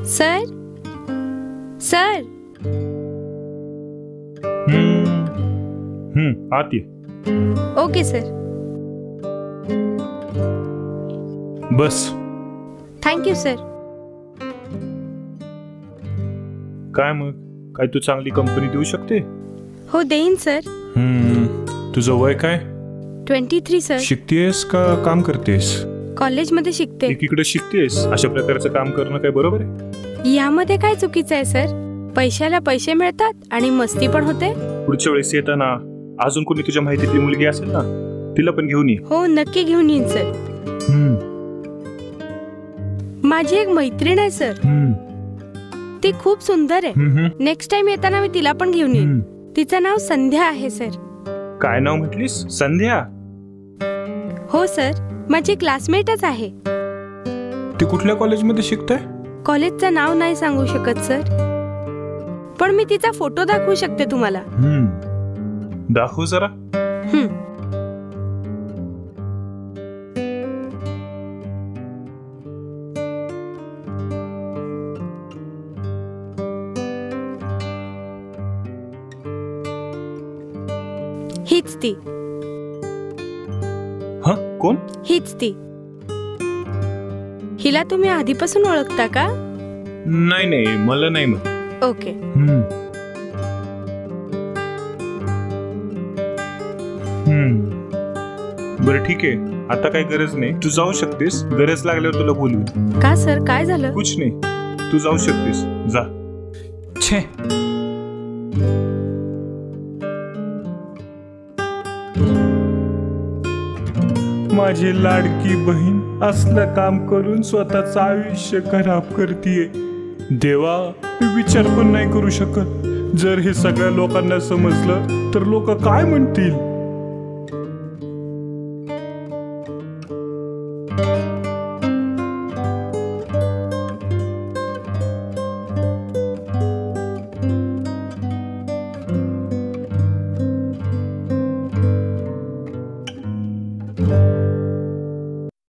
Sir sir आत ये. Okay sir. बस. Thank you sir. काय मग, काय तू चांगली कंपनी देऊ शकते? हो देईन सर. तुझं वय काय? 23 सर. शिकतेस का काम करतेस? कॉलेजमध्ये शिकते. एकीकडे शिकतेस, अशा प्रकारचं काम करणं काय बरोबर आहे? यामध्ये काय चुकीचं आहे सर? पैशाला पैसे मिळतात आणि मस्ती पण होते. पुढच्या वेळेस येताना अजून कोणी तुझ्या माहितीतली मुलगी असेल ना, तिला पण घेऊन ये. हो नक्की घेऊन येईन सर. माझी एक मैत्रीण आहे सर. ती खूप सुंदर आहे. नेक्स्ट टाइम येताना मी तिला पण घेऊन येईन. तिचं नाव संध्या आहे सर. काय नाव म्हटलीस? संध्या? हो सर, माझी क्लासमेटच आहे. ती कुठल्या कॉलेजमध्ये शिकते? कॉलेजचं नाव नाही सांगू शकत सर, पण मी तिचा फोटो दाखवू शकते तुम्हाला. दाखव जरा. हीच ती. कोण? हीच ती. हिला तुम्ही आधीपासून ओळखता का? नाही नाही, मला नाही मग. ओके. बरं ठीक आहे, आता काही गरज नाही, तू जाऊ शकतेस. गरज लागल्यावर तुला बोलू. का सर, काय झालं? कुछ नाही, तू जाऊ शकतेस, जा. छे. माझी लाडकी बहीण असलं काम करून स्वतःचं आयुष्य खराब करतीये. देवा, मी विचार पण नाही करू शकत. जर हे सगळ्या लोकांना समजलं तर लोक काय म्हणतील?